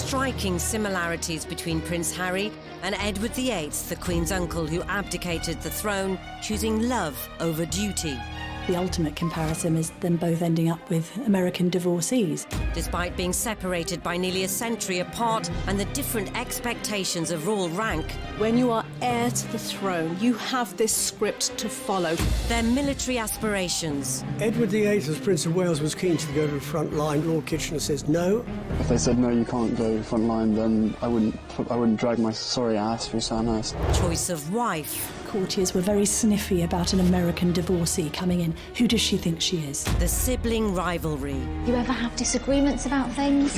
striking similarities between Prince Harry and Edward VIII, the Queen's uncle who abdicated the throne, choosing love over duty. The ultimate comparison is them both ending up with American divorcees. Despite being separated by nearly a century apart and the different expectations of royal rank, when you are heir to the throne, you have this script to follow. their military aspirations, Edward VIII, as Prince of Wales, was keen to go to the front line. Lord Kitchener says no. If they said no, you can't go front line, then I wouldn't drag my sorry ass through Sandhurst. choice of wife, Courtiers were very sniffy about an American divorcee coming in. Who does she think she is? the sibling rivalry, You ever have disagreements about things?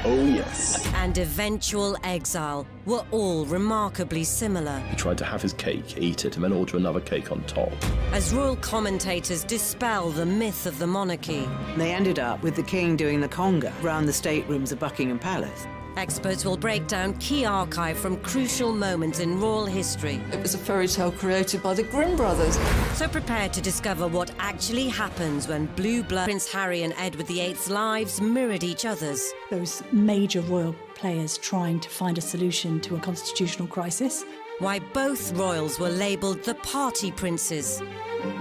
Oh, yes. and eventual exile were all remarkably similar. He tried to have his cake, eat it, and then order another cake on top. As royal commentators dispel the myth of the monarchy, They ended up with the king doing the conga round the staterooms of Buckingham Palace. experts will break down key archive from crucial moments in royal history. It was a fairy tale created by the Grimm brothers. So prepare to discover what actually happens when blue blood Prince Harry and Edward VIII's lives mirrored each other's. Those major royal players trying to find a solution to a constitutional crisis. Why both royals were labelled the party princes.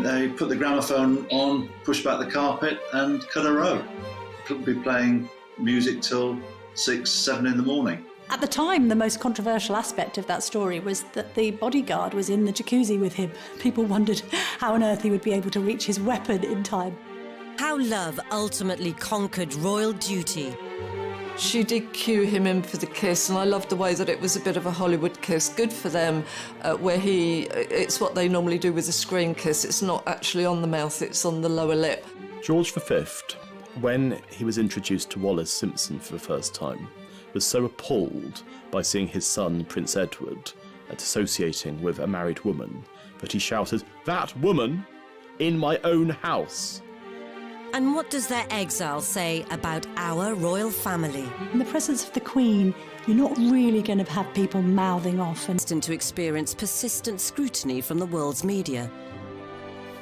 They put the gramophone on, pushed back the carpet and cut a row. Could be playing music till 6, 7 in the morning. At the time, the most controversial aspect of that story was that the bodyguard was in the jacuzzi with him. People wondered how on earth he would be able to reach his weapon in time. How love ultimately conquered royal duty. She did cue him in for the kiss, and I loved the way that it was a bit of a Hollywood kiss. Good for them, where it's what they normally do with a screen kiss. It's not actually on the mouth, it's on the lower lip. George V, when he was introduced to Wallis Simpson for the first time, was so appalled by seeing his son, Prince Edward, associating with a married woman, that he shouted, "That woman in my own house!" And what does their exile say about our royal family? In the presence of the Queen, you're not really going to have people mouthing off and To experience persistent scrutiny from the world's media.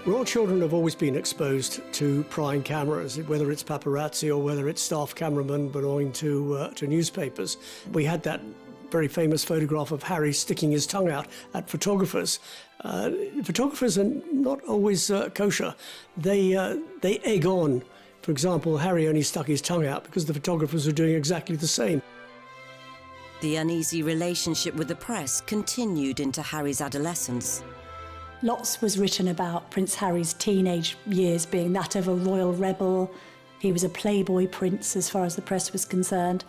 Royal children have always been exposed to prying cameras, whether it's paparazzi or whether it's staff cameramen belonging to newspapers. We had that very famous photograph of Harry sticking his tongue out at photographers. Photographers are not always kosher. They egg on. For example, Harry only stuck his tongue out because the photographers were doing exactly the same. The uneasy relationship with the press continued into Harry's adolescence. lots was written about Prince Harry's teenage years being that of a royal rebel. He was a playboy prince as far as the press was concerned.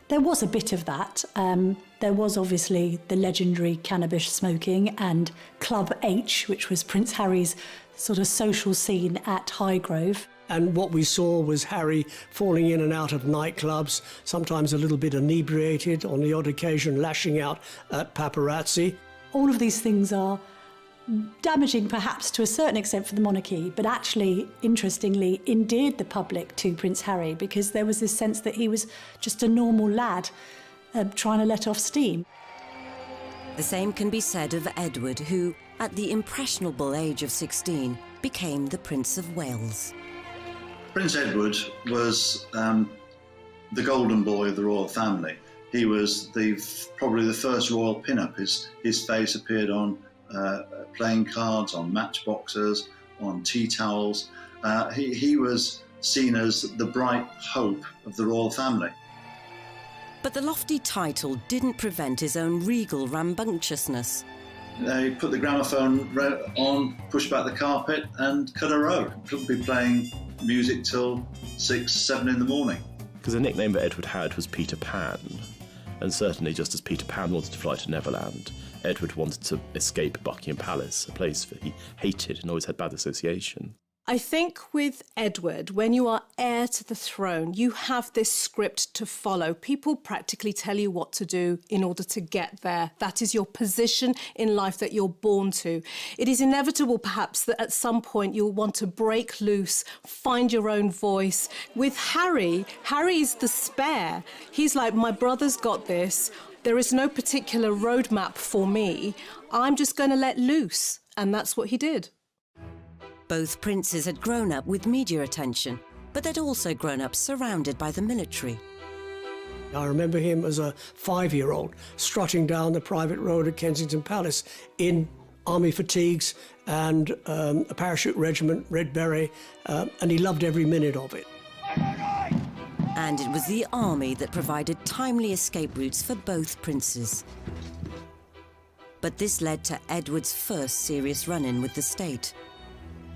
There was a bit of that. There was obviously the legendary cannabis smoking and Club H, which was Prince Harry's sort of social scene at Highgrove. And what we saw was Harry falling in and out of nightclubs, sometimes a little bit inebriated, on the odd occasion lashing out at paparazzi. All of these things are damaging perhaps to a certain extent for the monarchy, but actually, interestingly, endeared the public to Prince Harry because there was this sense that he was just a normal lad trying to let off steam. The same can be said of Edward, who, at the impressionable age of 16, became the Prince of Wales. Prince Edward was the golden boy of the royal family. He was probably the first royal pin-up. His face appeared on playing cards, on matchboxes, on tea towels. He was seen as the bright hope of the royal family. But the lofty title didn't prevent his own regal rambunctiousness. They put the gramophone on, pushed back the carpet and cut a row. Couldn't be playing music till 6, 7 in the morning. Because the nickname that Edward had was Peter Pan, and certainly just as Peter Pan wanted to fly to Neverland, Edward wanted to escape Buckingham Palace, a place that he hated and always had bad association. I think with Edward, when you are heir to the throne, you have this script to follow. People practically tell you what to do in order to get there. That is your position in life that you're born to. It is inevitable, perhaps, that at some point you'll want to break loose, find your own voice. With Harry, Harry's the spare. He's like, my brother's got this. There is no particular roadmap for me. I'm just going to let loose. And that's what he did. Both princes had grown up with media attention, but they'd also grown up surrounded by the military. I remember him as a 5-year-old strutting down the private road at Kensington Palace in army fatigues and a parachute regiment, red beret, and he loved every minute of it. And it was the army that provided timely escape routes for both princes. But this led to Edward's first serious run-in with the state.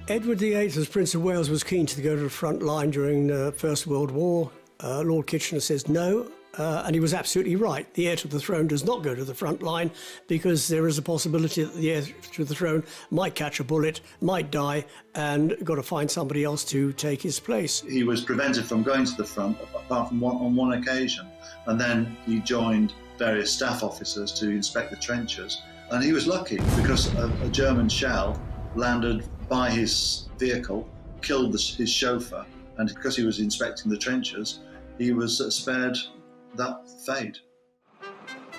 Edward VIII, as Prince of Wales, was keen to go to the front line during the First World War. Lord Kitchener says no, and he was absolutely right. The heir to the throne does not go to the front line because there is a possibility that the heir to the throne might catch a bullet, might die, and got to find somebody else to take his place. He was prevented from going to the front apart from on one occasion, and then he joined various staff officers to inspect the trenches. And he was lucky because a German shell landed by his vehicle, killed his chauffeur, and because he was inspecting the trenches, he was spared that fate.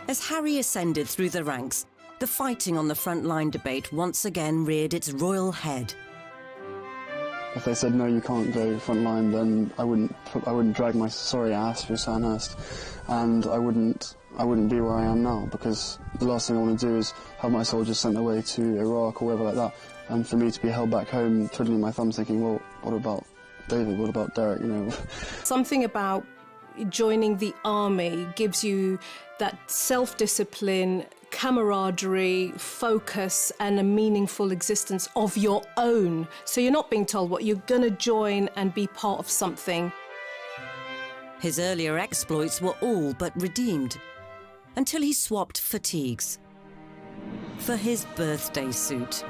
As Harry ascended through the ranks, the fighting on the front-line debate once again reared its royal head. If they said, no, you can't go front line, then I wouldn't drag my sorry ass through Sandhurst, and I wouldn't be where I am now, because the last thing I want to do is have my soldiers sent away to Iraq or wherever like that, and for me to be held back home, twiddling my thumbs thinking, well, what about David, what about Derek, you know? Something about joining the army gives you that self-discipline, camaraderie, focus, and a meaningful existence of your own. So you're not being told what you're going to join and be part of something. His earlier exploits were all but redeemed, until he swapped fatigues for his birthday suit.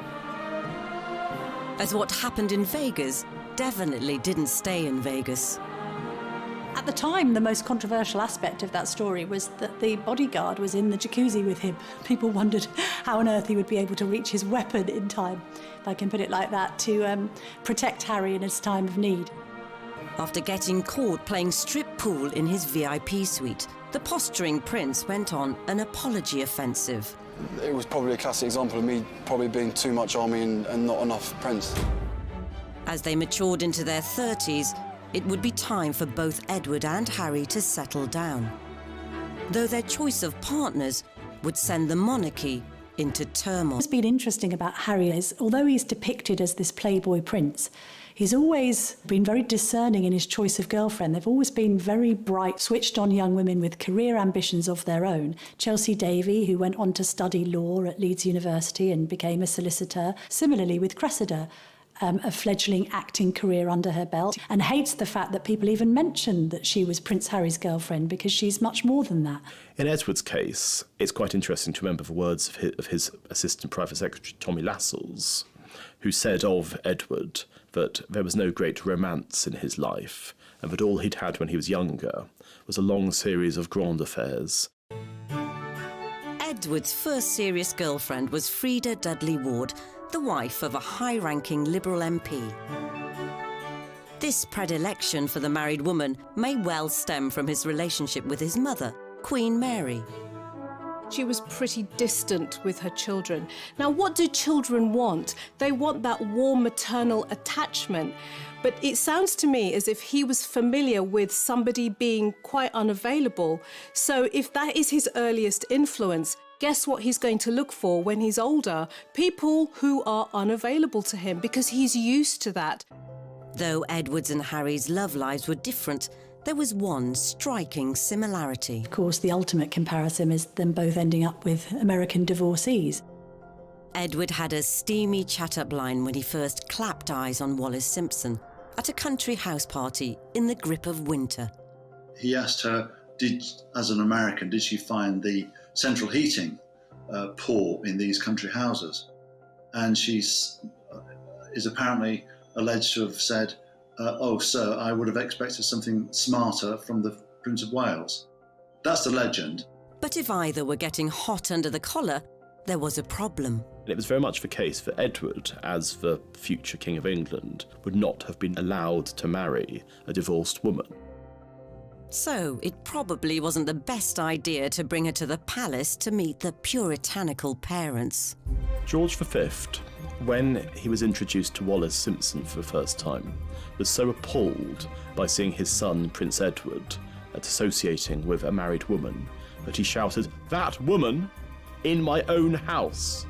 As what happened in Vegas definitely didn't stay in Vegas. At the time, the most controversial aspect of that story was that the bodyguard was in the jacuzzi with him. People wondered how on earth he would be able to reach his weapon in time, if I can put it like that, to protect Harry in his time of need. After getting caught playing strip pool in his VIP suite, the posturing prince went on an apology offensive. It was probably a classic example of me probably being too much army and not enough prince. As they matured into their 30s, it would be time for both Edward and Harry to settle down. Though their choice of partners would send the monarchy into turmoil. What's been interesting about Harry is, although he's depicted as this playboy prince, he's always been very discerning in his choice of girlfriend. They've always been very bright, switched-on young women with career ambitions of their own. Chelsea Davy, who went on to study law at Leeds University and became a solicitor. Similarly with Cressida, a fledgling acting career under her belt, and hates the fact that people even mention that she was Prince Harry's girlfriend, because she's much more than that. In Edward's case, it's quite interesting to remember the words of his assistant private secretary, Tommy Lascelles, who said of Edward that there was no great romance in his life, and that all he'd had when he was younger was a long series of grand affairs. Edward's first serious girlfriend was Freda Dudley Ward, the wife of a high-ranking Liberal MP. This predilection for the married woman may well stem from his relationship with his mother, Queen Mary. She was pretty distant with her children. Now, what do children want? They want that warm maternal attachment. But it sounds to me as if he was familiar with somebody being quite unavailable. So if that is his earliest influence, guess what he's going to look for when he's older? People who are unavailable to him, because he's used to that. Though Edward's and Harry's love lives were different, there was one striking similarity. Of course, the ultimate comparison is them both ending up with American divorcees. Edward had a steamy chat-up line when he first clapped eyes on Wallis Simpson at a country house party in the grip of winter. He asked her, as an American, did she find the central heating poor in these country houses? And she is apparently alleged to have said, oh, sir, I would have expected something smarter from the Prince of Wales. That's the legend. But if either were getting hot under the collar, there was a problem. It was very much the case that Edward, as the future King of England, would not have been allowed to marry a divorced woman. So it probably wasn't the best idea to bring her to the palace to meet the puritanical parents. George V, when he was introduced to Wallis Simpson for the first time, was so appalled by seeing his son, Prince Edward, at associating with a married woman that he shouted, "That woman! In my own house!"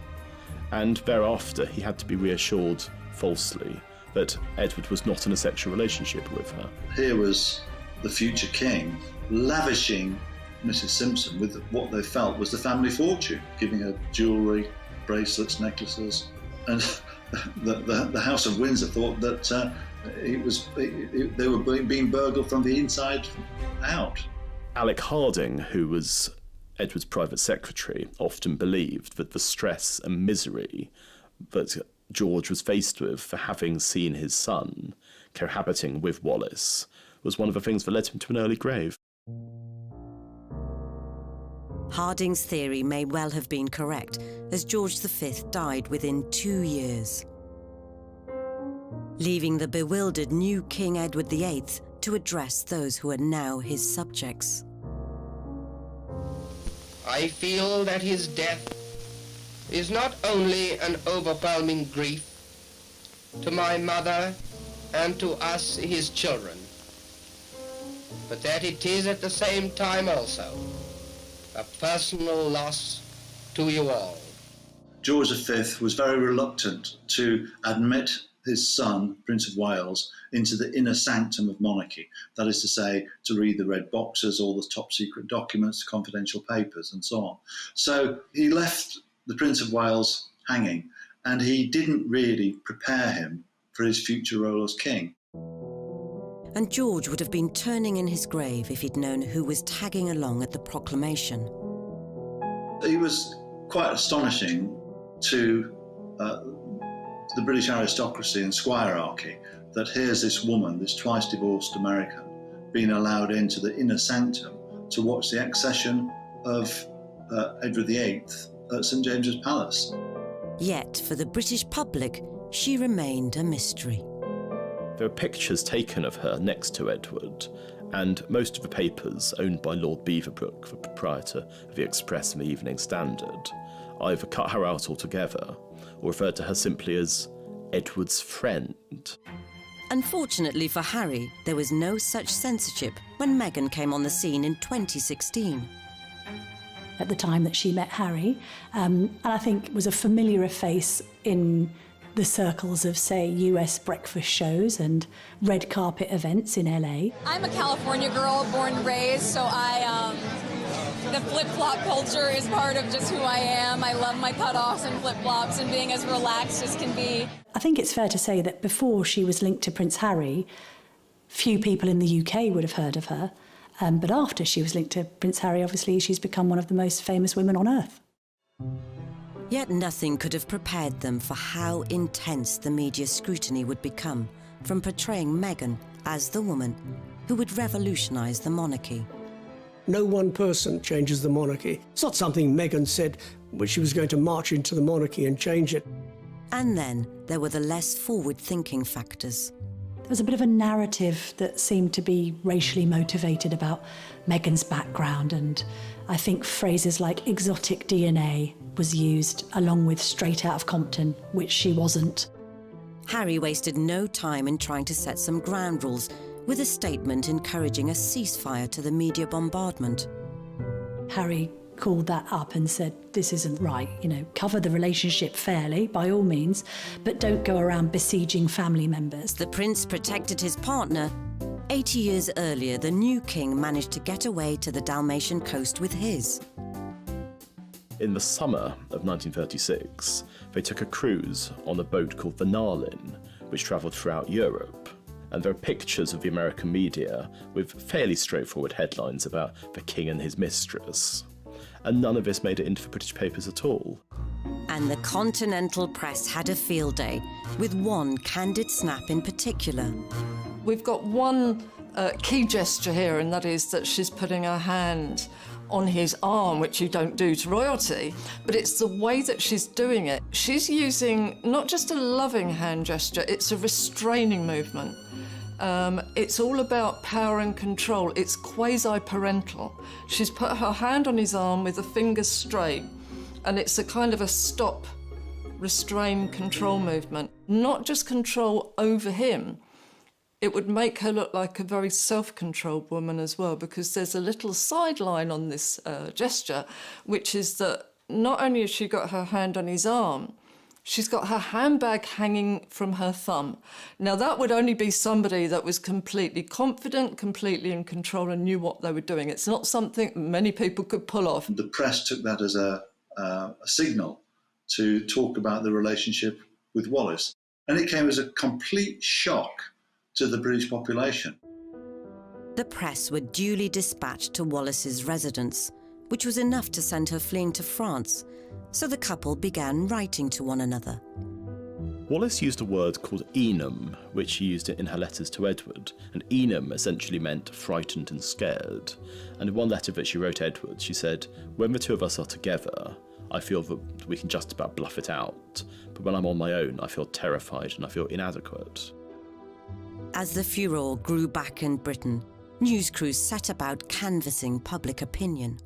And thereafter he had to be reassured, falsely, that Edward was not in a sexual relationship with her. Here was the future king lavishing Mrs. Simpson with what they felt was the family fortune, giving her jewellery, bracelets, necklaces. And the House of Windsor thought that they were being burgled from the inside out. Alec Harding, who was Edward's private secretary, often believed that the stress and misery that George was faced with for having seen his son cohabiting with Wallis was one of the things that led him to an early grave. Harding's theory may well have been correct, as George V died within 2 years, leaving the bewildered new King Edward VIII to address those who are now his subjects. I feel that his death is not only an overwhelming grief to my mother and to us, his children, but that it is at the same time also a personal loss to you all. George V was very reluctant to admit his son, Prince of Wales, into the inner sanctum of monarchy. That is to say, to read the red boxes, all the top secret documents, confidential papers, and so on. So he left the Prince of Wales hanging, and he didn't really prepare him for his future role as king. And George would have been turning in his grave if he'd known who was tagging along at the proclamation. He was quite astonishing to the British aristocracy and squirearchy that here's this woman, this twice divorced American, being allowed into the inner sanctum to watch the accession of Edward VIII at St James's Palace. Yet, for the British public, she remained a mystery. There are pictures taken of her next to Edward, and most of the papers owned by Lord Beaverbrook, the proprietor of the Express and the Evening Standard, either cut her out altogether or referred to her simply as Edward's friend. Unfortunately for Harry, there was no such censorship when Meghan came on the scene in 2016. At the time that she met Harry, and I think was a familiar face in the circles of, say, US breakfast shows and red carpet events in LA. I'm a California girl, born and raised, so the flip-flop culture is part of just who I am. I love my cutoffs and flip-flops and being as relaxed as can be. I think it's fair to say that before she was linked to Prince Harry, few people in the UK would have heard of her. But after she was linked to Prince Harry, obviously, she's become one of the most famous women on earth. Yet nothing could have prepared them for how intense the media scrutiny would become from portraying Meghan as the woman who would revolutionise the monarchy. No one person changes the monarchy. It's not something Meghan said when she was going to march into the monarchy and change it. And then there were the less forward-thinking factors. There was a bit of a narrative that seemed to be racially motivated about Meghan's background, and I think phrases like exotic DNA was used along with straight out of Compton, which she wasn't. Harry wasted no time in trying to set some ground rules, with a statement encouraging a ceasefire to the media bombardment. Harry called that up and said, this isn't right, cover the relationship fairly, by all means, but don't go around besieging family members. The prince protected his partner. 80 years earlier, the new king managed to get away to the Dalmatian coast with his. In the summer of 1936, they took a cruise on a boat called the Narlin, which travelled throughout Europe. And there are pictures of the American media with fairly straightforward headlines about the king and his mistress. And none of this made it into the British papers at all. And the continental press had a field day, with one candid snap in particular. We've got one key gesture here, and that is that she's putting her hand on his arm, which you don't do to royalty, but it's the way that she's doing it. She's using not just a loving hand gesture, it's a restraining movement. It's all about power and control. It's quasi-parental. She's put her hand on his arm with the fingers straight, and it's a kind of a stop, restrain, control movement. Not just control over him, it would make her look like a very self-controlled woman as well, because there's a little sideline on this gesture, which is that not only has she got her hand on his arm, she's got her handbag hanging from her thumb. Now, that would only be somebody that was completely confident, completely in control and knew what they were doing. It's not something many people could pull off. The press took that as a signal to talk about the relationship with Wallis. And it came as a complete shock to the British population. The press were duly dispatched to Wallis's residence, which was enough to send her fleeing to France, so the couple began writing to one another. Wallis used a word called enum, which she used in her letters to Edward, and enum essentially meant frightened and scared. And in one letter that she wrote Edward, she said, "When the two of us are together, I feel that we can just about bluff it out, but when I'm on my own, I feel terrified and I feel inadequate." As the furore grew back in Britain, news crews set about canvassing public opinion.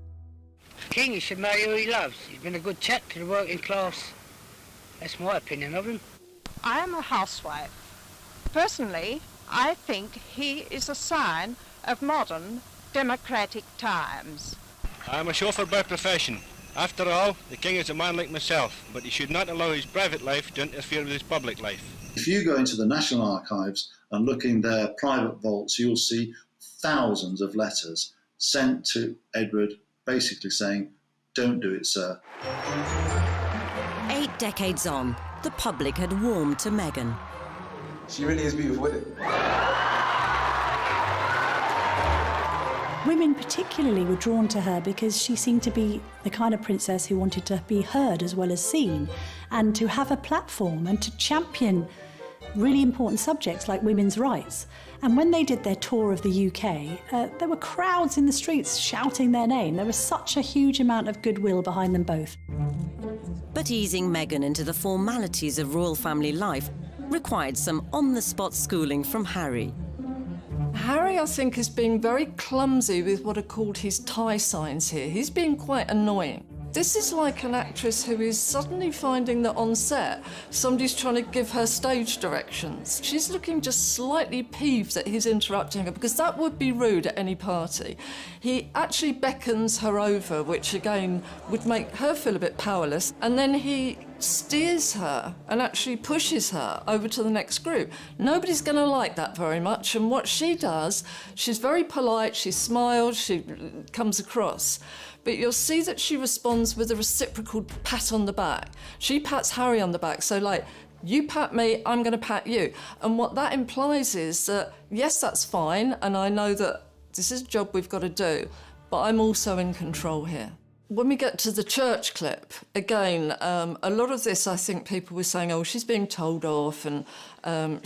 King, he should marry who he loves. He's been a good chap to the working class. That's my opinion of him. I am a housewife. Personally, I think he is a sign of modern democratic times. I'm a chauffeur by profession. After all, the king is a man like myself, but he should not allow his private life to interfere with his public life. If you go into the National Archives and look in their private vaults, you'll see thousands of letters sent to Edward basically saying, "Don't do it, sir." 8 decades on, the public had warmed to Meghan. She really is beautiful, isn't it? Women particularly were drawn to her because she seemed to be the kind of princess who wanted to be heard as well as seen, and to have a platform and to champion really important subjects like women's rights. And when they did their tour of the UK, there were crowds in the streets shouting their name. There was such a huge amount of goodwill behind them both. But easing Meghan into the formalities of royal family life required some on-the-spot schooling from Harry. Harry, I think, is being very clumsy with what are called his tie signs here. He's being quite annoying. This is like an actress who is suddenly finding that on set, somebody's trying to give her stage directions. She's looking just slightly peeved that he's interrupting her, because that would be rude at any party. He actually beckons her over, which again would make her feel a bit powerless, and then he steers her and actually pushes her over to the next group. Nobody's going to like that very much, and what she does, she's very polite, she smiles, she comes across. But you'll see that she responds with a reciprocal pat on the back. She pats Harry on the back, so like, you pat me, I'm going to pat you. And what that implies is that, yes, that's fine, and I know that this is a job we've got to do, but I'm also in control here. When we get to the church clip, again, a lot of this, I think people were saying, oh, she's being told off and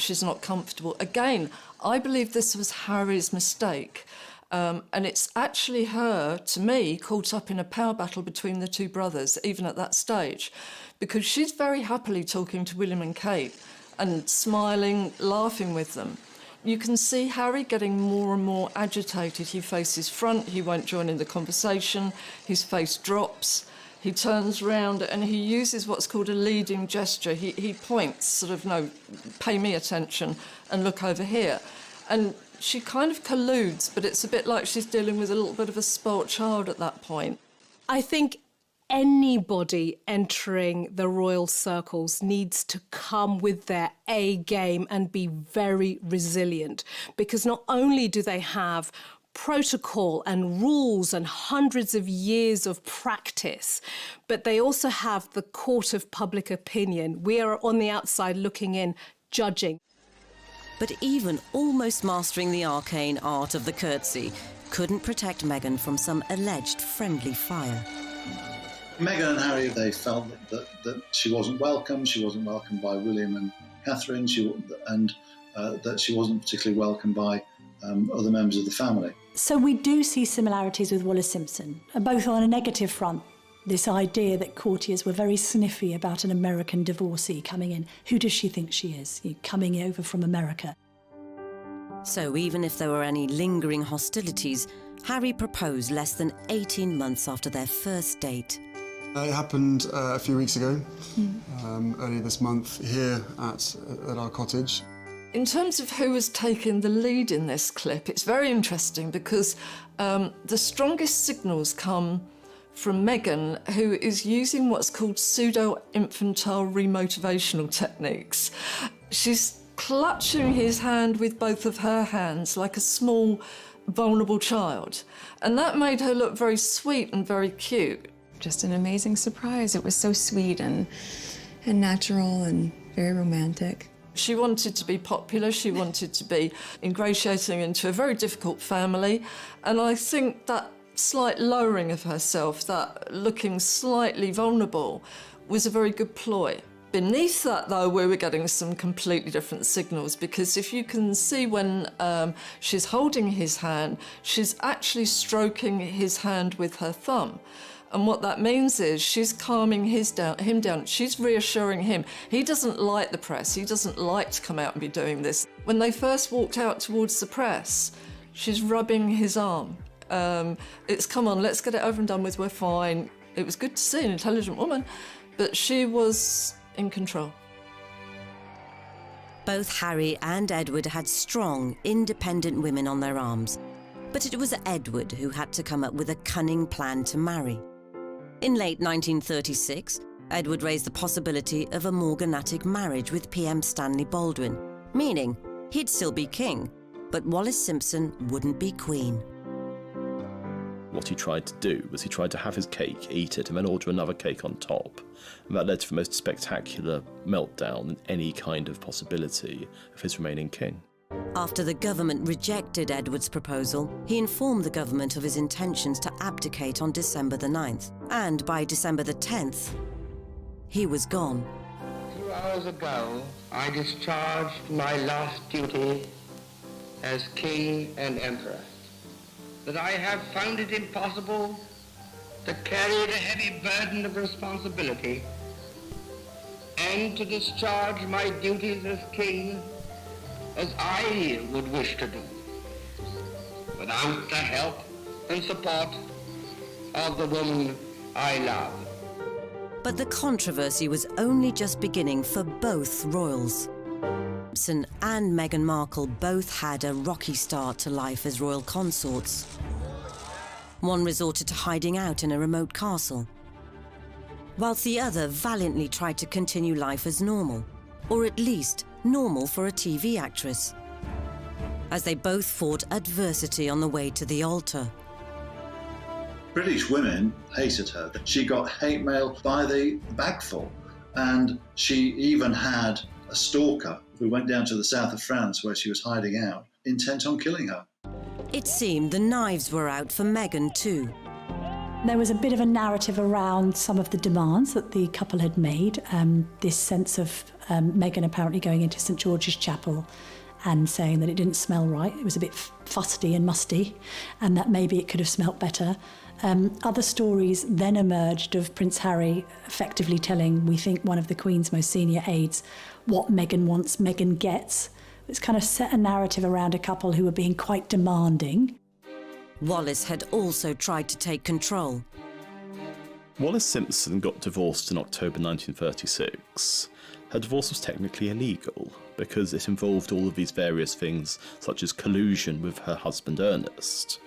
she's not comfortable. Again, I believe this was Harry's mistake. And it's actually her, to me, caught up in a power battle between the two brothers, even at that stage, because she's very happily talking to William and Kate and smiling, laughing with them. You can see Harry getting more and more agitated. He faces front, he won't join in the conversation, his face drops, he turns round and he uses what's called a leading gesture. He points, sort of, no, pay me attention and look over here. And she kind of colludes, but it's a bit like she's dealing with a little bit of a spoilt child at that point. I think anybody entering the royal circles needs to come with their A game and be very resilient, because not only do they have protocol and rules and hundreds of years of practice, but they also have the court of public opinion. We are on the outside looking in, judging. But even almost mastering the arcane art of the curtsy couldn't protect Meghan from some alleged friendly fire. Meghan and Harry, they felt that she wasn't welcome. She wasn't welcomed by William and Catherine, and that she wasn't particularly welcomed by other members of the family. So we do see similarities with Wallis Simpson, both on a negative front. This idea that courtiers were very sniffy about an American divorcee coming in. Who does she think she is, coming over from America? So even if there were any lingering hostilities, Harry proposed less than 18 months after their first date. It happened a few weeks ago, earlier this month, here at our cottage. In terms of who was taking the lead in this clip, it's very interesting because the strongest signals come from Meghan, who is using what's called pseudo-infantile remotivational techniques. She's clutching his hand with both of her hands like a small, vulnerable child. And that made her look very sweet and very cute. Just an amazing surprise. It was so sweet and natural and very romantic. She wanted to be popular, she wanted to be ingratiating into a very difficult family, and I think that slight lowering of herself, that looking slightly vulnerable, was a very good ploy. Beneath that, though, we were getting some completely different signals, because if you can see when she's holding his hand, she's actually stroking his hand with her thumb. And what that means is she's calming him down. She's reassuring him. He doesn't like the press. He doesn't like to come out and be doing this. When they first walked out towards the press, she's rubbing his arm. It's, come on, let's get it over and done with, we're fine. It was good to see an intelligent woman, but she was in control. Both Harry and Edward had strong, independent women on their arms. But it was Edward who had to come up with a cunning plan to marry. In late 1936, Edward raised the possibility of a morganatic marriage with PM Stanley Baldwin, meaning he'd still be king, but Wallis Simpson wouldn't be queen. What he tried to do was he tried to have his cake, eat it, and then order another cake on top. And that led to the most spectacular meltdown in any kind of possibility of his remaining king. After the government rejected Edward's proposal, he informed the government of his intentions to abdicate on December the 9th. And by December the 10th, he was gone. 2 hours ago, I discharged my last duty as king and emperor. That I have found it impossible to carry the heavy burden of responsibility and to discharge my duties as king as I would wish to do, without the help and support of the woman I love. But the controversy was only just beginning for both royals. Simpson and Meghan Markle both had a rocky start to life as royal consorts. One resorted to hiding out in a remote castle, whilst the other valiantly tried to continue life as normal, or at least normal for a TV actress, as they both fought adversity on the way to the altar. British women hated her. She got hate mail by the bagful, and she even had a stalker who went down to the south of France where she was hiding out, intent on killing her. It seemed the knives were out for Meghan too. There was a bit of a narrative around some of the demands that the couple had made, this sense of Meghan apparently going into St George's Chapel and saying that it didn't smell right, it was a bit fusty and musty, and that maybe it could have smelt better. Other stories then emerged of Prince Harry effectively telling, we think, one of the Queen's most senior aides what Meghan wants, Meghan gets. It's kind of set a narrative around a couple who were being quite demanding. Wallis had also tried to take control. Wallis Simpson got divorced in October 1936. Her divorce was technically illegal because it involved all of these various things such as collusion with her husband Ernest.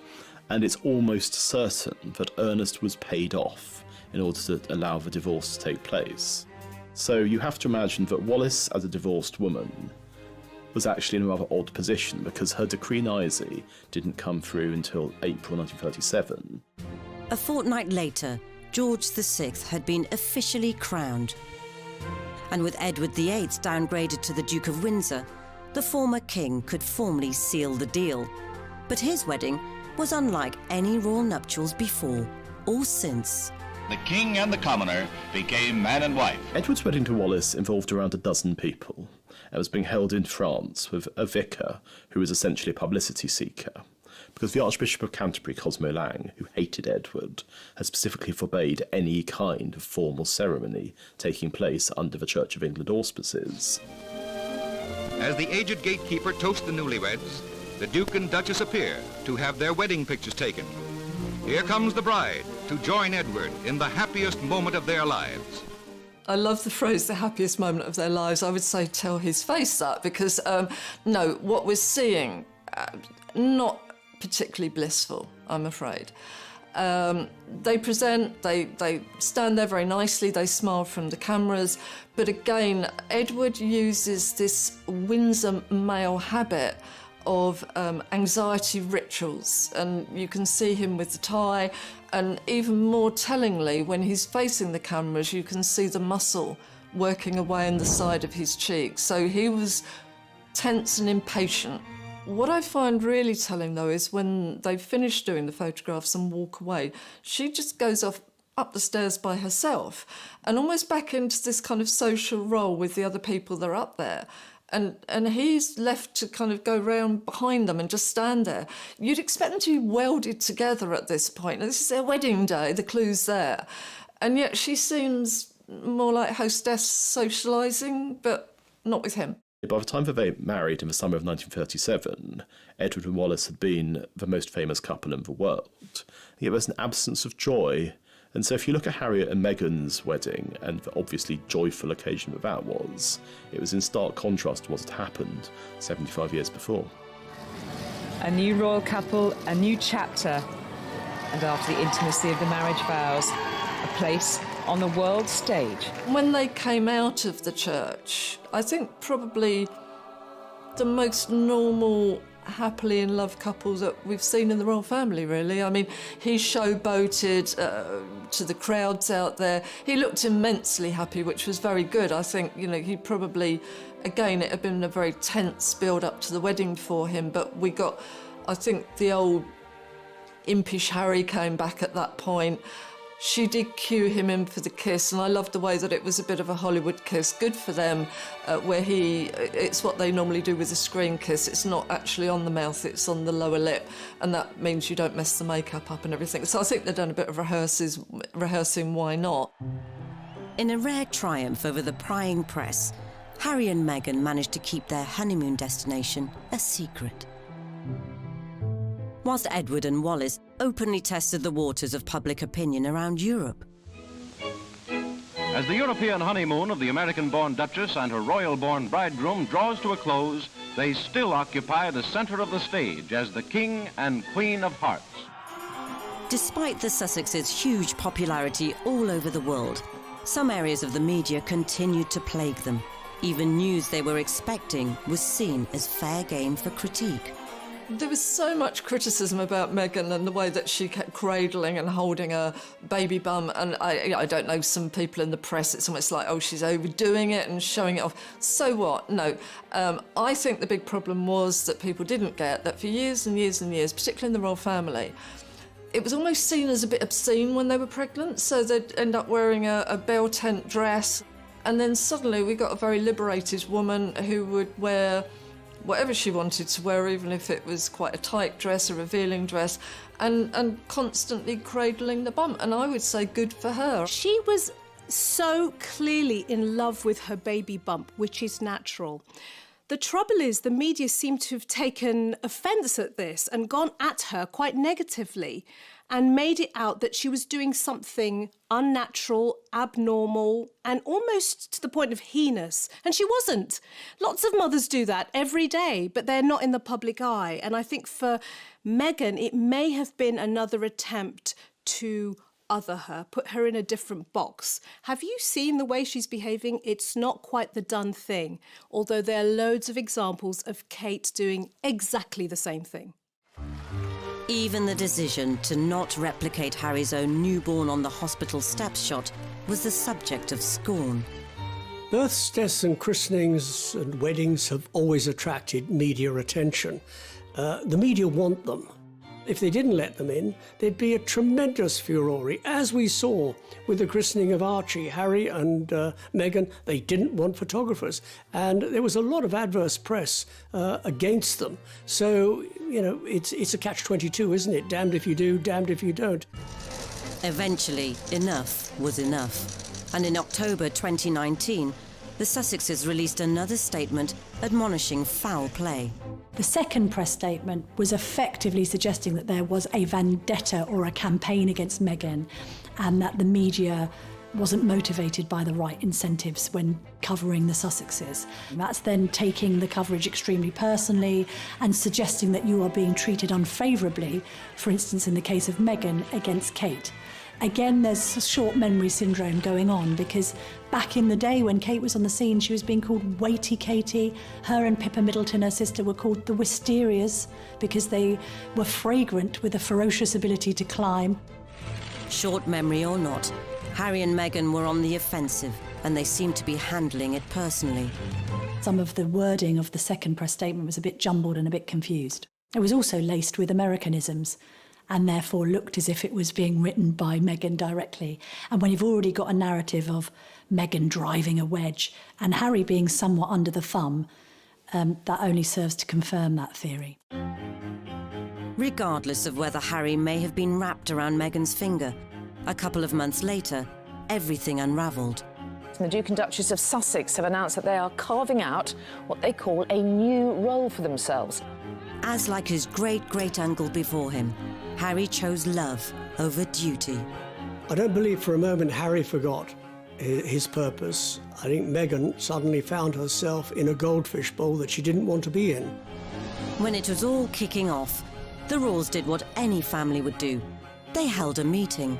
And it's almost certain that Ernest was paid off in order to allow the divorce to take place. So you have to imagine that Wallis, as a divorced woman, was actually in a rather odd position because her decree nisi didn't come through until April 1937. A fortnight later, George VI had been officially crowned. And with Edward VIII downgraded to the Duke of Windsor, the former king could formally seal the deal. But his wedding was unlike any royal nuptials before or since. The king and the commoner became man and wife. Edward's wedding to Wallis involved around a dozen people. It was being held in France with a vicar who was essentially a publicity seeker, because the Archbishop of Canterbury, Cosmo Lang, who hated Edward, had specifically forbade any kind of formal ceremony taking place under the Church of England auspices. As the aged gatekeeper toasts the newlyweds, the Duke and Duchess appear to have their wedding pictures taken. Here comes the bride to join Edward in the happiest moment of their lives. I love the phrase, the happiest moment of their lives. I would say tell his face that, because, no, what we're seeing, not particularly blissful, I'm afraid. They present, they stand there very nicely, they smile from the cameras, but again, Edward uses this Windsor male habit of anxiety rituals, and you can see him with the tie, and even more tellingly, when he's facing the cameras, you can see the muscle working away on the side of his cheek. So he was tense and impatient. What I find really telling, though, is when they finish doing the photographs and walk away, she just goes off up the stairs by herself and almost back into this kind of social role with the other people that are up there. And he's left to kind of go round behind them and just stand there. You'd expect them to be welded together at this point. This is their wedding day, the clue's there. And yet she seems more like hostess socialising, but not with him. By the time that they married in the summer of 1937, Edward and Wallis had been the most famous couple in the world. Yet there's an absence of joy. And so if you look at Harriet and Meghan's wedding, and the obviously joyful occasion that was, it was in stark contrast to what had happened 75 years before. A new royal couple, a new chapter, and after the intimacy of the marriage vows, a place on the world stage. When they came out of the church, I think probably the most normal, happily in love couple that we've seen in the royal family, really. I mean, he showboated to the crowds out there. He looked immensely happy, which was very good. I think, you know, he probably, again, it had been a very tense build-up to the wedding for him, but we got, I think, the old impish Harry came back at that point. She did cue him in for the kiss, and I loved the way that it was a bit of a Hollywood kiss. Good for them, where it's what they normally do with a screen kiss. It's not actually on the mouth, it's on the lower lip, and that means you don't mess the makeup up and everything. So I think they've done a bit of rehearsing, why not? In a rare triumph over the prying press, Harry and Meghan managed to keep their honeymoon destination a secret. Whilst Edward and Wallis openly tested the waters of public opinion around Europe. As the European honeymoon of the American-born Duchess and her royal-born bridegroom draws to a close, they still occupy the center of the stage as the King and Queen of Hearts. Despite the Sussexes' huge popularity all over the world, some areas of the media continued to plague them. Even news they were expecting was seen as fair game for critique. There was so much criticism about Meghan and the way that she kept cradling and holding her baby bum, and I don't know, some people in the press, it's almost like, oh, she's overdoing it and showing it off. So what? No. I think the big problem was that people didn't get that for years and years and years, particularly in the royal family, it was almost seen as a bit obscene when they were pregnant, so they'd end up wearing a bell tent dress, and then suddenly we got a very liberated woman who would wear whatever she wanted to wear, even if it was quite a tight dress, a revealing dress, and constantly cradling the bum. And I would say good for her. She was so clearly in love with her baby bump, which is natural. The trouble is the media seem to have taken offence at this and gone at her quite negatively and made it out that she was doing something unnatural, abnormal, and almost to the point of heinous. And she wasn't. Lots of mothers do that every day, but they're not in the public eye. And I think for Meghan, it may have been another attempt to other her, put her in a different box. Have you seen the way she's behaving? It's not quite the done thing, although there are loads of examples of Kate doing exactly the same thing. Even the decision to not replicate Harry's own newborn on the hospital steps shot was the subject of scorn. Births, deaths and christenings and weddings have always attracted media attention. The media want them. If they didn't let them in, there'd be a tremendous furore, as we saw with the christening of Archie. Harry and Meghan, they didn't want photographers, and there was a lot of adverse press against them. So, you know, it's a catch-22, isn't it? Damned if you do, damned if you don't. Eventually, enough was enough. And in October 2019, the Sussexes released another statement admonishing foul play. The second press statement was effectively suggesting that there was a vendetta or a campaign against Meghan, and that the media wasn't motivated by the right incentives when covering the Sussexes. That's then taking the coverage extremely personally and suggesting that you are being treated unfavourably, for instance in the case of Meghan against Kate. Again, there's a short memory syndrome going on, because back in the day when Kate was on the scene, she was being called Weighty Katie. Her and Pippa Middleton, her sister, were called the Wisterias because they were fragrant with a ferocious ability to climb. Short memory or not, Harry and Meghan were on the offensive, and they seemed to be handling it personally. Some of the wording of the second press statement was a bit jumbled and a bit confused. It was also laced with Americanisms, and therefore looked as if it was being written by Meghan directly. And when you've already got a narrative of Meghan driving a wedge and Harry being somewhat under the thumb, that only serves to confirm that theory. Regardless of whether Harry may have been wrapped around Meghan's finger, a couple of months later, everything unravelled. The Duke and Duchess of Sussex have announced that they are carving out what they call a new role for themselves. As like his great-great-uncle before him, Harry chose love over duty. I don't believe for a moment Harry forgot his purpose. I think Meghan suddenly found herself in a goldfish bowl that she didn't want to be in. When it was all kicking off, the Royals did what any family would do. They held a meeting.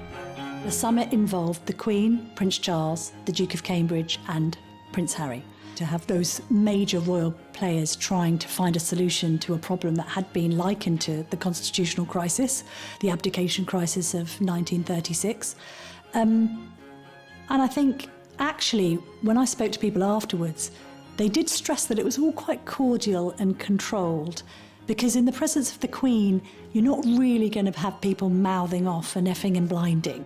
The summit involved the Queen, Prince Charles, the Duke of Cambridge and Prince Harry. To have those major royal players trying to find a solution to a problem that had been likened to the constitutional crisis, the abdication crisis of 1936. And I think, actually, when I spoke to people afterwards, they did stress that it was all quite cordial and controlled, because in the presence of the Queen, you're not really going to have people mouthing off and effing and blinding.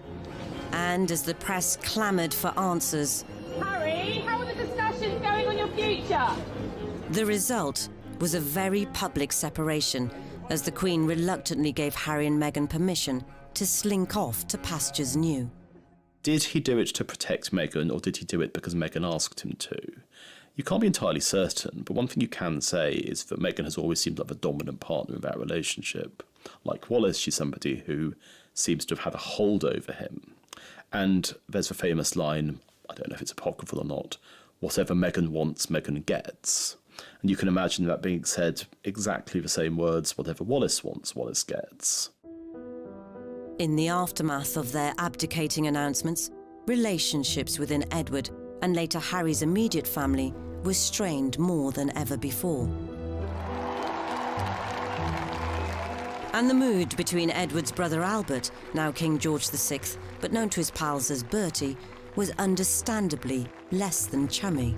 And as the press clamoured for answers, Harry, how are the discussions going on your future? The result was a very public separation, as the Queen reluctantly gave Harry and Meghan permission to slink off to pastures new. Did he do it to protect Meghan, or did he do it because Meghan asked him to? You can't be entirely certain, but one thing you can say is that Meghan has always seemed like the dominant partner in that relationship. Like Wallis, she's somebody who seems to have had a hold over him. And there's the famous line, I don't know if it's apocryphal or not, whatever Meghan wants, Meghan gets. And you can imagine that being said exactly the same words, whatever Wallis wants, Wallis gets. In the aftermath of their abdicating announcements, relationships within Edward and later Harry's immediate family were strained more than ever before. And the mood between Edward's brother Albert, now King George VI, but known to his pals as Bertie, was understandably less than chummy.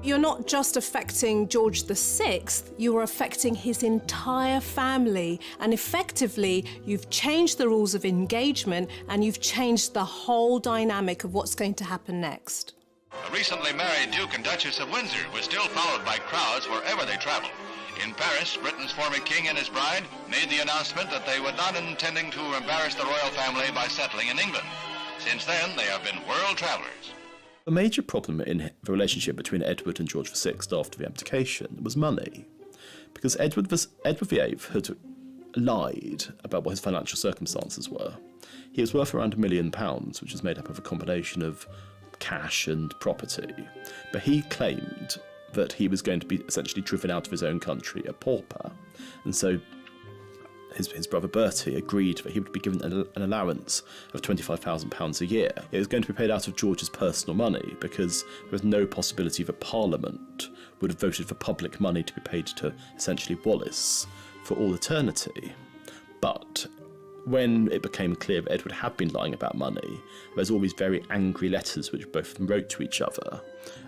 You're not just affecting George VI, you're affecting his entire family. And effectively, you've changed the rules of engagement and you've changed the whole dynamic of what's going to happen next. The recently married Duke and Duchess of Windsor was still followed by crowds wherever they traveled. In Paris, Britain's former king and his bride made the announcement that they were not intending to embarrass the royal family by settling in England. Since then, they have been world travelers. The major problem in the relationship between Edward and George VI after the abdication was money. Because Edward VIII had lied about what his financial circumstances were. He was worth around £1 million, which is made up of a combination of cash and property. But he claimed that he was going to be essentially driven out of his own country, a pauper. And so his brother Bertie agreed that he would be given an allowance of £25,000 a year. It was going to be paid out of George's personal money because there was no possibility that Parliament would have voted for public money to be paid to essentially Wallis for all eternity. But when it became clear that Edward had been lying about money, there's all these very angry letters which both of them wrote to each other,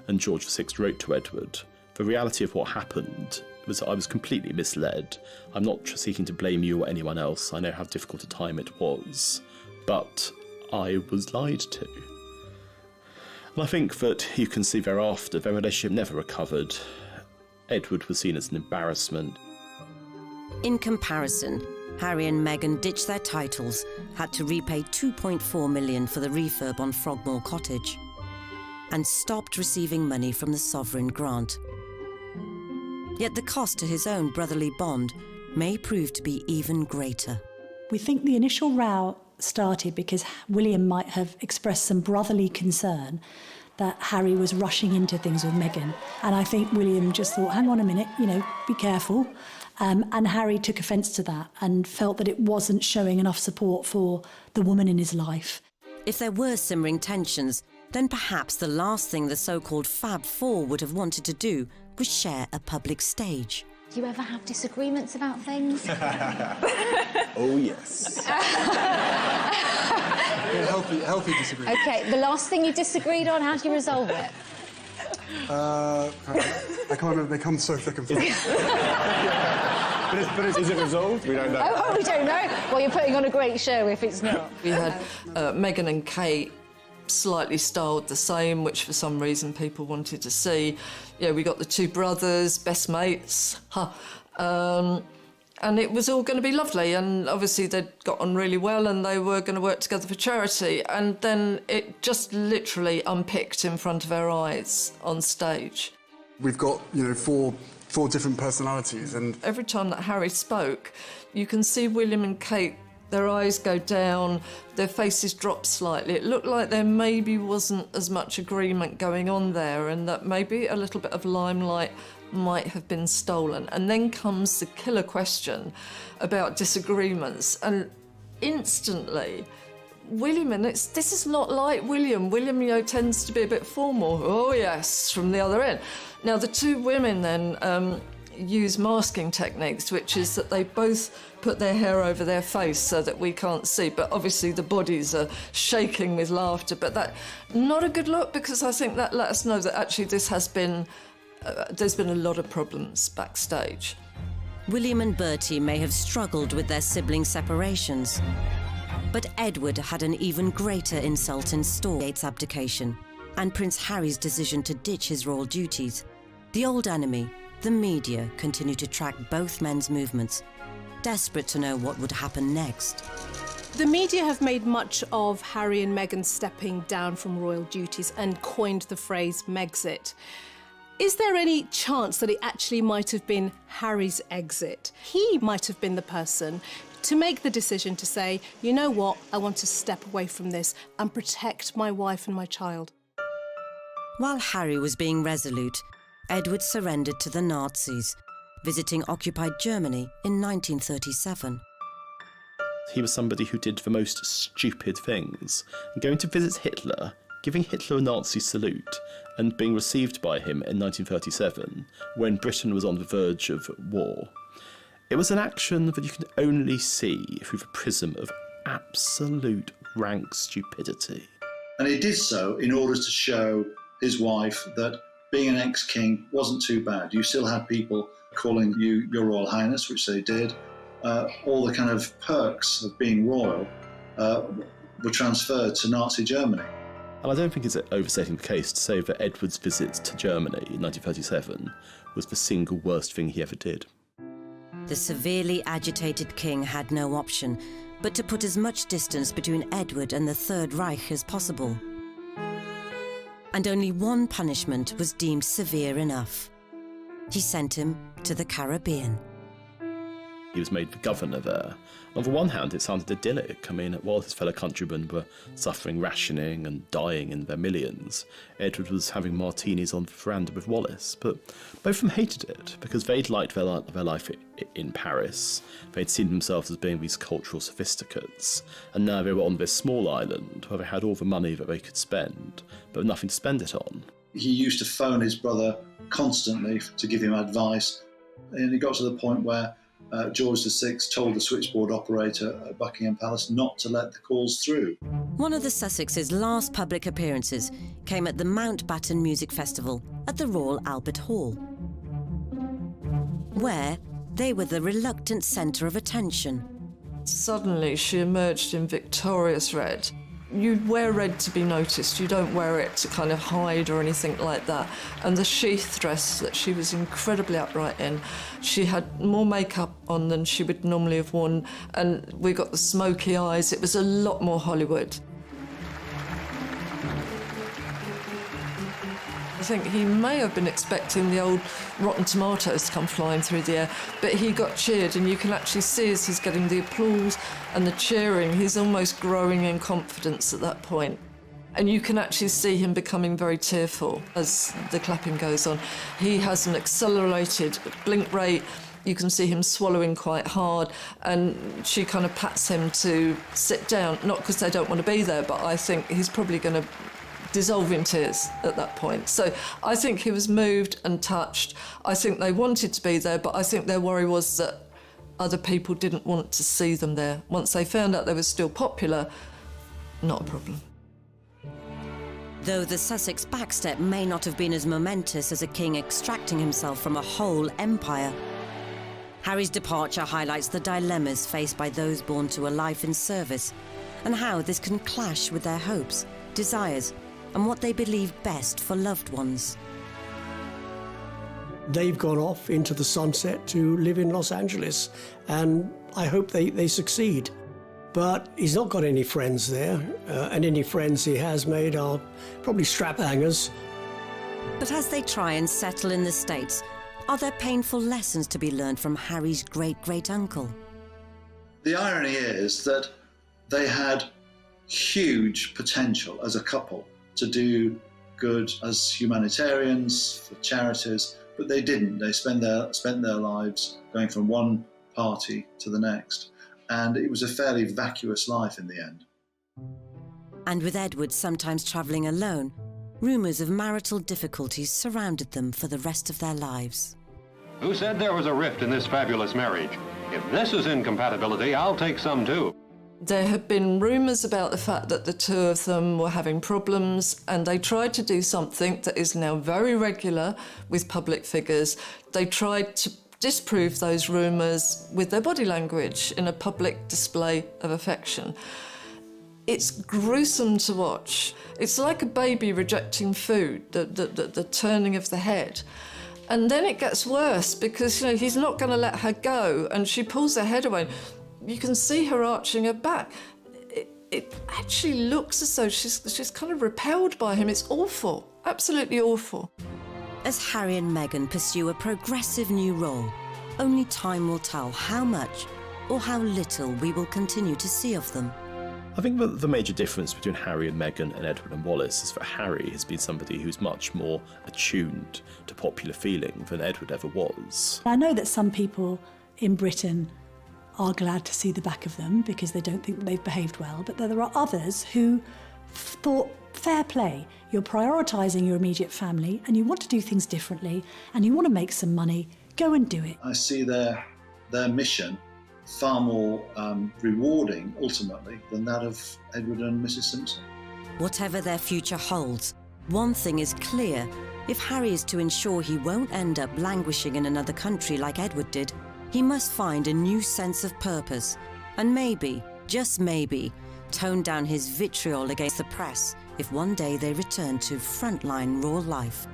and George VI wrote to Edward. The reality of what happened was that I was completely misled. I'm not seeking to blame you or anyone else. I know how difficult a time it was, but I was lied to. And I think that you can see thereafter their relationship never recovered. Edward was seen as an embarrassment. In comparison, Harry and Meghan ditched their titles, had to repay £2.4 million for the refurb on Frogmore Cottage, and stopped receiving money from the sovereign grant. Yet the cost to his own brotherly bond may prove to be even greater. We think the initial row started because William might have expressed some brotherly concern that Harry was rushing into things with Meghan. And I think William just thought, hang on a minute, be careful. And Harry took offence to that and felt that it wasn't showing enough support for the woman in his life. If there were simmering tensions, then perhaps the last thing the so-called Fab Four would have wanted to do was share a public stage. Do you ever have disagreements about things? Oh, yes. Healthy disagreement. OK, the last thing you disagreed on, how do you resolve it? I can't remember, they come so thick and fast. but is it resolved? We don't know. Oh, we don't know. Well, you're putting on a great show if it's not. We had Meghan and Kate slightly styled the same, which for some reason people wanted to see. Yeah, we got the two brothers, best mates, and it was all going to be lovely. And obviously they'd got on really well and they were going to work together for charity. And then it just literally unpicked in front of our eyes on stage. We've got, four different personalities, and every time that Harry spoke, you can see William and Kate, their eyes go down, their faces drop slightly. It looked like there maybe wasn't as much agreement going on there and that maybe a little bit of limelight might have been stolen. And then comes the killer question about disagreements. And instantly, William, and this is not like William. William, tends to be a bit formal. Oh, yes, from the other end. Now, the two women then use masking techniques, which is that they both put their hair over their face so that we can't see, but obviously the bodies are shaking with laughter. But that, not a good look, because I think that let us know that actually this has been, there's been a lot of problems backstage. William and Bertie may have struggled with their sibling separations, but Edward had an even greater insult in store: Kate's abdication and Prince Harry's decision to ditch his royal duties. The old enemy, the media, continued to track both men's movements, desperate to know what would happen next. The media have made much of Harry and Meghan stepping down from royal duties and coined the phrase Megxit. Is there any chance that it actually might have been Harry's exit? He might have been the person to make the decision to say, you know what, I want to step away from this and protect my wife and my child. While Harry was being resolute, Edward surrendered to the Nazis, visiting occupied Germany in 1937. He was somebody who did the most stupid things, going to visit Hitler, giving Hitler a Nazi salute, and being received by him in 1937, when Britain was on the verge of war. It was an action that you can only see through the prism of absolute rank stupidity. And he did so in order to show his wife that being an ex-king wasn't too bad. You still had people calling you Your Royal Highness, which they did. All the kind of perks of being royal were transferred to Nazi Germany. And I don't think it's overstating the case to say that Edward's visit to Germany in 1937 was the single worst thing he ever did. The severely agitated king had no option but to put as much distance between Edward and the Third Reich as possible. And only one punishment was deemed severe enough. He sent him to the Caribbean. He was made the governor there. On the one hand, it sounded idyllic. I mean, while his fellow countrymen were suffering rationing and dying in their millions, Edward was having martinis on the veranda with Wallace. But both of them hated it, because they'd liked their life in Paris. They'd seen themselves as being these cultural sophisticates. And now they were on this small island where they had all the money that they could spend, but nothing to spend it on. He used to phone his brother constantly to give him advice. And it got to the point where George VI told the switchboard operator at Buckingham Palace not to let the calls through. One of the Sussex's last public appearances came at the Mountbatten Music Festival at the Royal Albert Hall, where they were the reluctant centre of attention. Suddenly she emerged in victorious red. You wear red to be noticed, you don't wear it to kind of hide or anything like that. And the sheath dress that she was incredibly upright in, she had more makeup on than she would normally have worn, and we got the smoky eyes. It was a lot more Hollywood. I think he may have been expecting the old rotten tomatoes to come flying through the air, but he got cheered, and you can actually see as he's getting the applause and the cheering, he's almost growing in confidence at that point. And you can actually see him becoming very tearful as the clapping goes on. He has an accelerated blink rate. You can see him swallowing quite hard, and she kind of pats him to sit down, not because they don't want to be there, but I think he's probably going to dissolve in tears at that point. So I think he was moved and touched. I think they wanted to be there, but I think their worry was that other people didn't want to see them there. Once they found out they were still popular, not a problem. Though the Sussex backstep may not have been as momentous as a king extracting himself from a whole empire, Harry's departure highlights the dilemmas faced by those born to a life in service, and how this can clash with their hopes, desires, and what they believe best for loved ones. They've gone off into the sunset to live in Los Angeles, and I hope they succeed. But he's not got any friends there, and any friends he has made are probably strap hangers. But as they try and settle in the States, are there painful lessons to be learned from Harry's great-great-uncle? The irony is that they had huge potential as a couple to do good as humanitarians, for charities, but they didn't. They spent their lives going from one party to the next. And it was a fairly vacuous life in the end. And with Edward sometimes travelling alone, rumours of marital difficulties surrounded them for the rest of their lives. Who said there was a rift in this fabulous marriage? If this is incompatibility, I'll take some too. There have been rumours about the fact that the two of them were having problems, and they tried to do something that is now very regular with public figures. They tried to disprove those rumours with their body language in a public display of affection. It's gruesome to watch. It's like a baby rejecting food, the turning of the head. And then it gets worse because, he's not going to let her go, and she pulls her head away. You can see her arching her back. It actually looks as though she's kind of repelled by him. It's awful, absolutely awful. As Harry and Meghan pursue a progressive new role, only time will tell how much or how little we will continue to see of them. I think that the major difference between Harry and Meghan and Edward and Wallis is that Harry has been somebody who's much more attuned to popular feeling than Edward ever was. I know that some people in Britain are glad to see the back of them because they don't think they've behaved well, but there are others who thought, fair play, you're prioritising your immediate family and you want to do things differently and you want to make some money, go and do it. I see their mission far more rewarding, ultimately, than that of Edward and Mrs. Simpson. Whatever their future holds, one thing is clear. If Harry is to ensure he won't end up languishing in another country like Edward did, he must find a new sense of purpose and maybe, just maybe, tone down his vitriol against the press if one day they return to frontline royal life.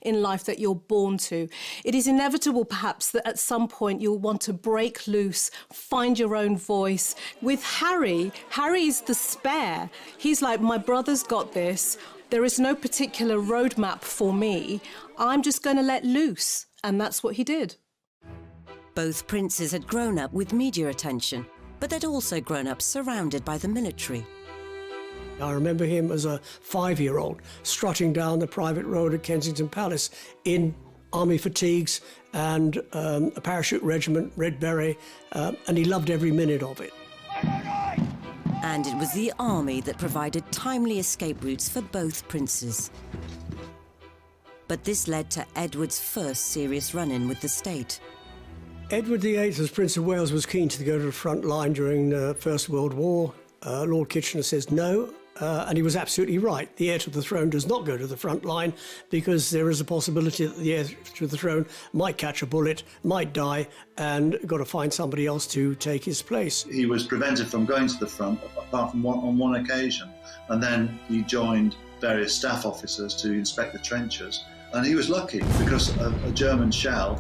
in life that you're born to. It is inevitable, perhaps, that at some point you'll want to break loose, find your own voice. With Harry, Harry's the spare. He's like, my brother's got this. There is no particular roadmap for me. I'm just going to let loose. And that's what he did. Both princes had grown up with media attention, but they'd also grown up surrounded by the military. I remember him as a 5-year-old strutting down the private road at Kensington Palace in army fatigues and a parachute regiment, red beret, and he loved every minute of it. And it was the army that provided timely escape routes for both princes. But this led to Edward's first serious run-in with the state. Edward VIII, as Prince of Wales, was keen to go to the front line during the First World War. Lord Kitchener says no, and he was absolutely right. The heir to the throne does not go to the front line because there is a possibility that the heir to the throne might catch a bullet, might die, and got to find somebody else to take his place. He was prevented from going to the front apart from on one occasion, and then he joined various staff officers to inspect the trenches. And he was lucky because a German shell